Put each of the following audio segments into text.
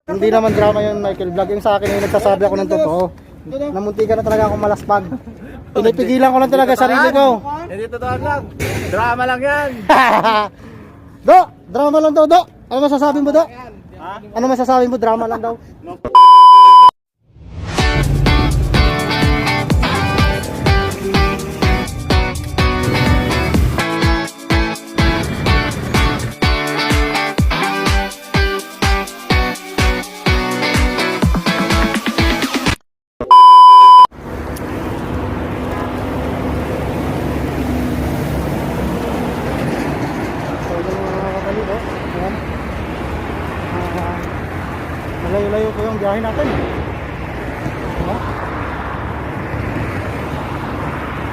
Hindi naman drama yun, Michael Vlog. Yung sa akin ay nagsasabi ako ng totoo. Namunti ka na talaga akong malaspag. Pinipigilan ko lang talaga sarili ko. Hindi totoo lang. Drama lang yan. Do! Drama lang daw, Do! Ano masasabi mo, Do? Ano masasabi mo? Drama lang daw. Malayo-layo po yung biyahe natin. Diba?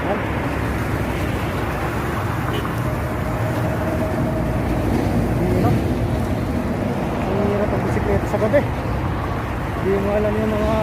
Yan. Hirap. Ang hirap ang bisikleta sa gabi. Hindi mo alam yung mga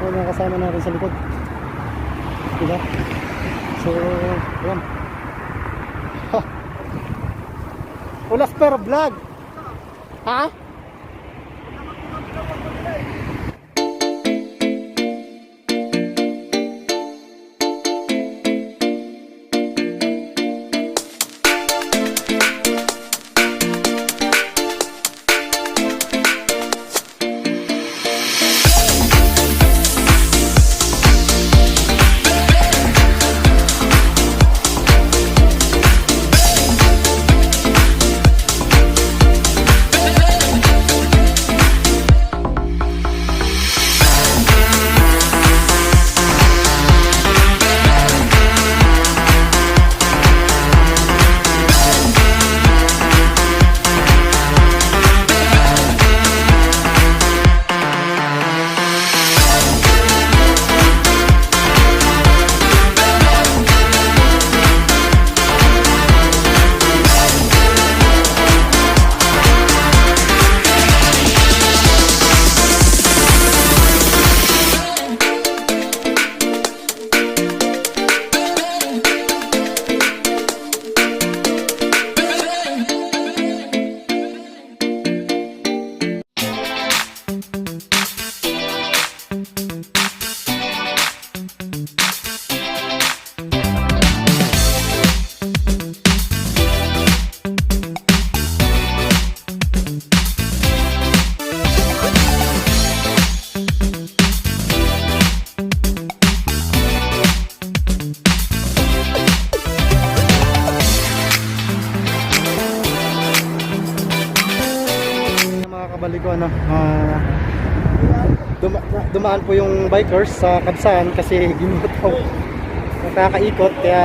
mga kasama natin sa likod, diba? So, yan. Ulas pero vlog. Ha? Kabalik ko ano, dumaan po yung bikers sa Kabsaan kasi ginutaw, nakakaikot, kaya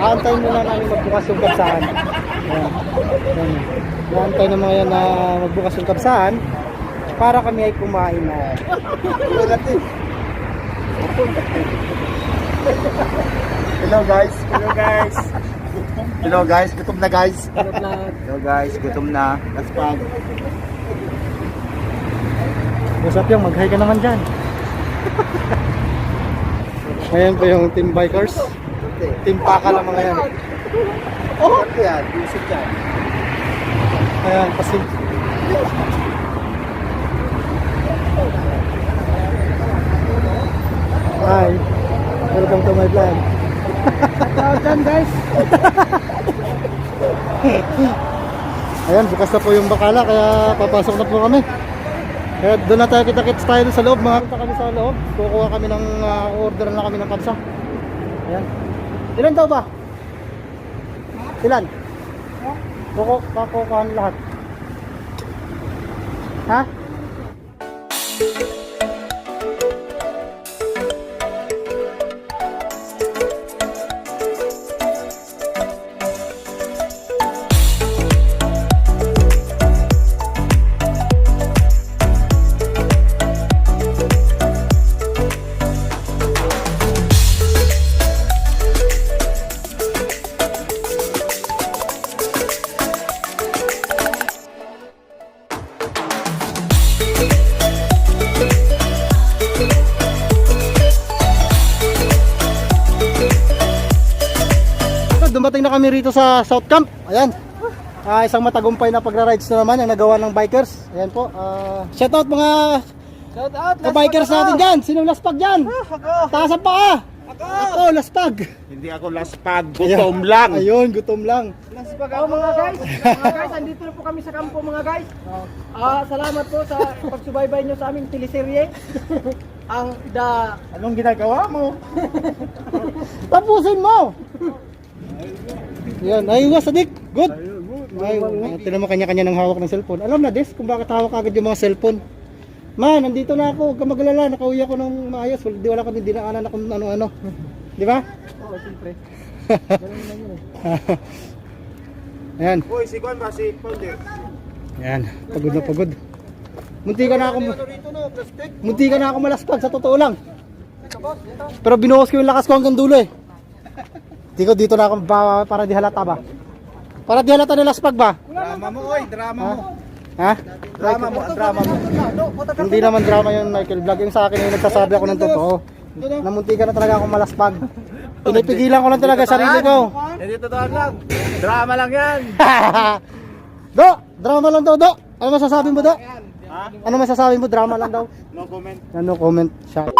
aantayin muna namin magbukas yung Kabsaan. Naantay na mga yan na magbukas yung Kabsaan para kami ay kumain na. Hello guys. Hello guys. Hello guys, gutom na guys. Hello guys, gutom na. Laspag. Usap yung mag-hi ka naman dyan. Ayan po yung team bikers. Team Paka lang mga yan. Oh! Yan, visit yan. Ayan, kasi hi, welcome to my vlog. Shoutout dyan guys. Ayan, bukas na po yung bakala, kaya papasok na po kami. Kaya doon na tayo kita-kits tayo sa loob. Mga kita kami sa loob, kukuha kami ng order na kami ng kapsa. Ayan. Ilan daw ba? Ilan? Kukuhaan lahat. Ha? Dumating na kami rito sa South Camp. Ayan. Isang matagumpay na pagra-rides na naman ang nagawa ng bikers. Ayan po. Shout out mga Shoutout. ka-bikers natin dyan. Sinong laspag dyan? Taas ang paa. Ako, laspag. Hindi ako laspag, gutom lang. Ayun, gutom lang. Oh, mga guys, andito na po kami sa kampo mga guys. Salamat po sa pagsubaybay nyo sa aming teleserye. Ang Anong ginagawa mo? Tapusin mo. Yan, ayun sadik. Good. Ay, tinan mo kanya-kanya ng hawak ng cellphone. Alam na Des kung bakit hawak agad yung mga cellphone. Man, nandito na ako. Huwag ka magalala. Nakauwi ako ng maayos. Wala ko din dinaanan na kung ano-ano. Di ba? Oo, siyempre. Ayan. Uy, si Juan ba? Si Pounder. Ayan. Pagod na pagod. Munti ka na ako malaspag. Sa totoo lang. Pero binuhos ko yung lakas ko hanggang dulo eh. Dito na ako para di halata ba? Para di halata na laspag ba? Drama mo, oy, drama mo. Ha? Drama mo, ang drama mo. Hindi naman drama yung Michael Vlog. Yung sa akin yung nagsasabi ako ng totoo. Namunti ka na talaga akong malaspag. Pinipigilan ko lang talaga sarili ko. Hindi totoo lang. Drama lang yan. Do! Drama lang daw, Do! Ano masasabi mo, Do? Ha? Ano masasabi mo? Drama lang daw? No comment. No comment siya.